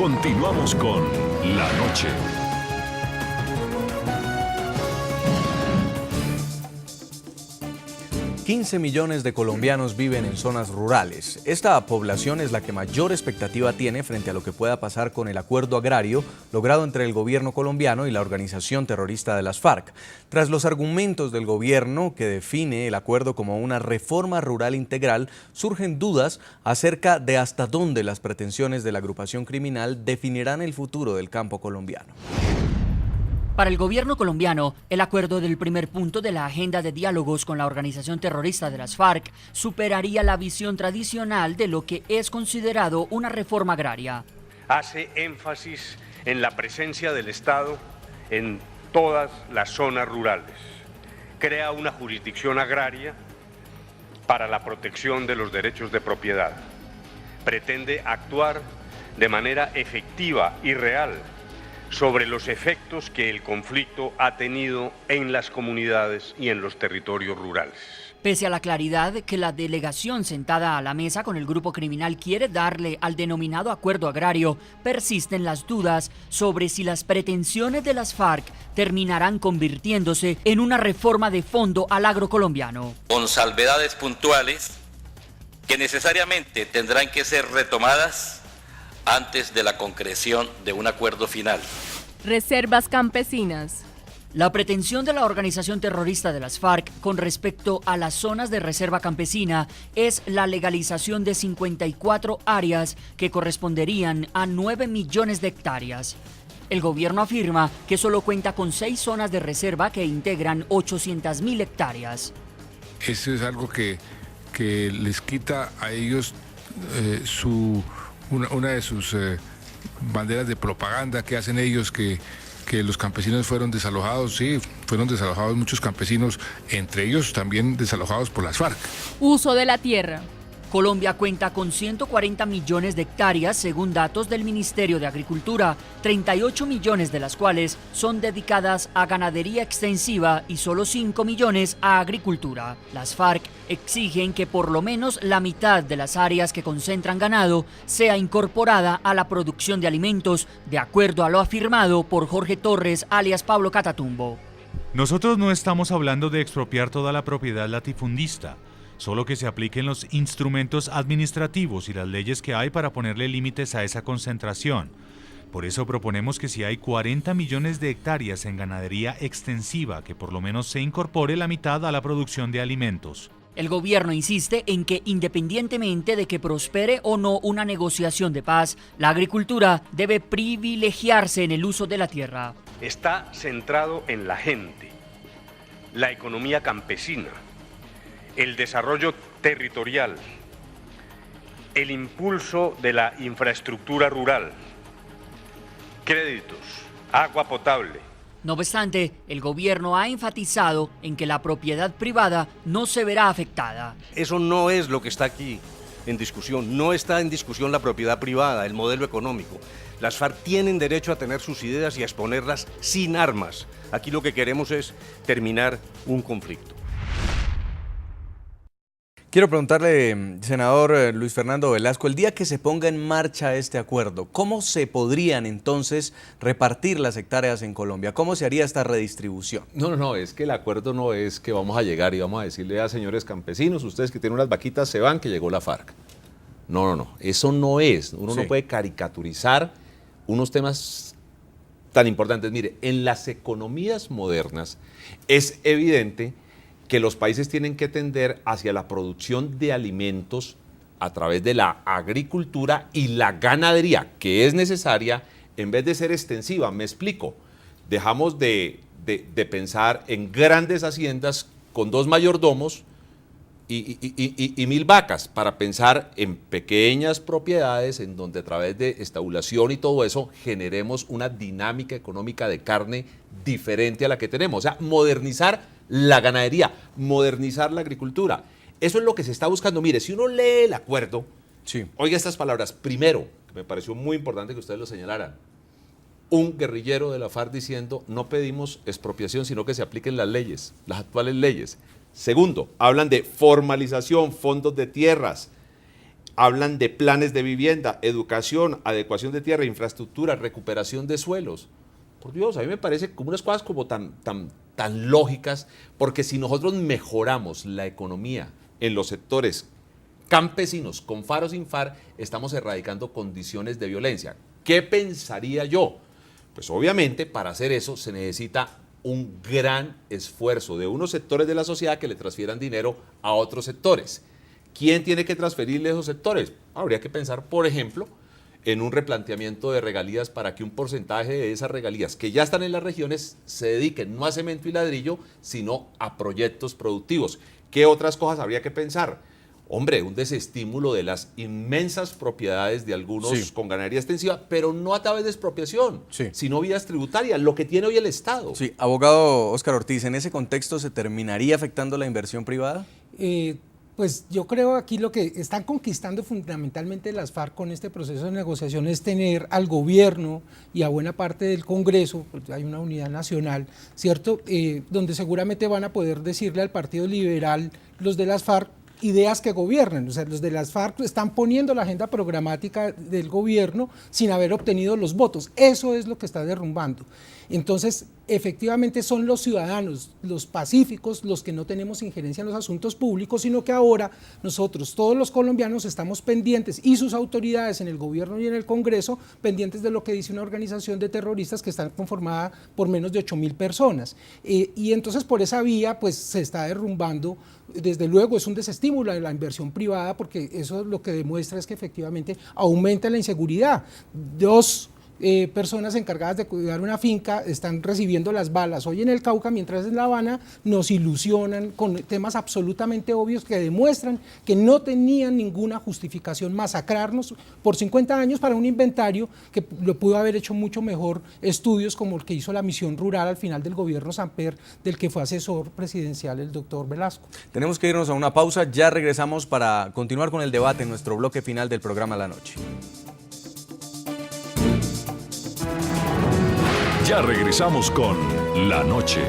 Continuamos con La Noche. $15 millones de colombianos viven en zonas rurales. Esta población es la que mayor expectativa tiene frente a lo que pueda pasar con el acuerdo agrario logrado entre el gobierno colombiano y la organización terrorista de las FARC. Tras los argumentos del gobierno que define el acuerdo como una reforma rural integral, surgen dudas acerca de hasta dónde las pretensiones de la agrupación criminal definirán el futuro del campo colombiano. Para el gobierno colombiano, el acuerdo del primer punto de la agenda de diálogos con la organización terrorista de las FARC superaría la visión tradicional de lo que es considerado una reforma agraria. Hace énfasis en la presencia del Estado en todas las zonas rurales. Crea una jurisdicción agraria para la protección de los derechos de propiedad. Pretende actuar de manera efectiva y real sobre los efectos que el conflicto ha tenido en las comunidades y en los territorios rurales. Pese a la claridad que la delegación sentada a la mesa con el grupo criminal quiere darle al denominado acuerdo agrario, persisten las dudas sobre si las pretensiones de las FARC terminarán convirtiéndose en una reforma de fondo al agro colombiano. Con salvedades puntuales que necesariamente tendrán que ser retomadas antes de la concreción de un acuerdo final. Reservas campesinas. La pretensión de la organización terrorista de las FARC con respecto a las zonas de reserva campesina es la legalización de 54 áreas que corresponderían a 9 millones de hectáreas. El gobierno afirma que solo cuenta con 6 zonas de reserva que integran 800.000 hectáreas. Eso es algo que les quita a ellos una de sus banderas de propaganda que hacen ellos, que los campesinos fueron desalojados. Sí, fueron desalojados muchos campesinos, entre ellos también desalojados por las FARC. Uso de la tierra. Colombia cuenta con 140 millones de hectáreas según datos del Ministerio de Agricultura, 38 millones de las cuales son dedicadas a ganadería extensiva y solo 5 millones a agricultura. Las FARC exigen que por lo menos la mitad de las áreas que concentran ganado sea incorporada a la producción de alimentos, de acuerdo a lo afirmado por Jorge Torres, alias Pablo Catatumbo. Nosotros no estamos hablando de expropiar toda la propiedad latifundista, solo que se apliquen los instrumentos administrativos y las leyes que hay para ponerle límites a esa concentración. Por eso proponemos que si hay 40 millones de hectáreas en ganadería extensiva, que por lo menos se incorpore la mitad a la producción de alimentos. El gobierno insiste en que independientemente de que prospere o no una negociación de paz, la agricultura debe privilegiarse en el uso de la tierra. Está centrado en la gente, la economía campesina, el desarrollo territorial, el impulso de la infraestructura rural, créditos, agua potable. No obstante, el gobierno ha enfatizado en que la propiedad privada no se verá afectada. Eso no es lo que está aquí en discusión. No está en discusión la propiedad privada, el modelo económico. Las FARC tienen derecho a tener sus ideas y a exponerlas sin armas. Aquí lo que queremos es terminar un conflicto. Quiero preguntarle, senador Luis Fernando Velasco, el día que se ponga en marcha este acuerdo, ¿cómo se podrían entonces repartir las hectáreas en Colombia? ¿Cómo se haría esta redistribución? No, es que el acuerdo no es que vamos a llegar y vamos a decirle a señores campesinos, ustedes que tienen unas vaquitas se van, que llegó la FARC. No, eso no es. Uno no puede caricaturizar unos temas tan importantes. Mire, en las economías modernas es evidente que los países tienen que tender hacia la producción de alimentos a través de la agricultura y la ganadería, que es necesaria en vez de ser extensiva. Me explico. Dejamos de pensar en grandes haciendas con 2 mayordomos y 1000 vacas para pensar en pequeñas propiedades en donde a través de estabulación y todo eso generemos una dinámica económica de carne diferente a la que tenemos. O sea, modernizar la ganadería, modernizar la agricultura. Eso es lo que se está buscando. Mire, si uno lee el acuerdo, oiga estas palabras. Primero, que me pareció muy importante que ustedes lo señalaran, un guerrillero de la FARC diciendo no pedimos expropiación, sino que se apliquen las leyes, las actuales leyes. Segundo, hablan de formalización, fondos de tierras. hablan de planes de vivienda, educación, adecuación de tierra, infraestructura, recuperación de suelos. Por Dios, a mí me parece como unas cosas como tan lógicas, porque si nosotros mejoramos la economía en los sectores campesinos, con FAR o sin FAR, estamos erradicando condiciones de violencia. ¿Qué pensaría yo? Pues obviamente para hacer eso se necesita un gran esfuerzo de unos sectores de la sociedad que le transfieran dinero a otros sectores. ¿Quién tiene que transferirle esos sectores? Habría que pensar, por ejemplo, en un replanteamiento de regalías para que un porcentaje de esas regalías que ya están en las regiones se dediquen no a cemento y ladrillo, sino a proyectos productivos. ¿Qué otras cosas habría que pensar? Hombre, un desestímulo de las inmensas propiedades de algunos con ganadería extensiva, pero no a través de expropiación, sino vías tributarias, lo que tiene hoy el Estado. Sí, abogado Óscar Ortiz, ¿en ese contexto se terminaría afectando la inversión privada? Pues yo creo aquí lo que están conquistando fundamentalmente las FARC con este proceso de negociación es tener al gobierno y a buena parte del Congreso, pues hay una unidad nacional, ¿cierto? Donde seguramente van a poder decirle al Partido Liberal, los de las FARC, ideas que gobiernen. O sea, los de las FARC están poniendo la agenda programática del gobierno sin haber obtenido los votos. Eso es lo que está derrumbando. Entonces, efectivamente son los ciudadanos, los pacíficos, los que no tenemos injerencia en los asuntos públicos, sino que ahora nosotros, todos los colombianos, estamos pendientes, y sus autoridades en el gobierno y en el Congreso, pendientes de lo que dice una organización de terroristas que está conformada por menos de 8.000 personas. Y entonces por esa vía pues se está derrumbando. Desde luego es un desestímulo de la inversión privada, porque eso lo que demuestra es que efectivamente aumenta la inseguridad. Dos personas encargadas de cuidar una finca están recibiendo las balas hoy en el Cauca, mientras en La Habana nos ilusionan con temas absolutamente obvios que demuestran que no tenían ninguna justificación masacrarnos por 50 años para un inventario que lo pudo haber hecho mucho mejor estudios como el que hizo la misión rural al final del gobierno Samper, del que fue asesor presidencial el doctor Velasco. Tenemos que irnos a una pausa, ya regresamos para continuar con el debate en nuestro bloque final del programa La Noche. Ya regresamos con La Noche.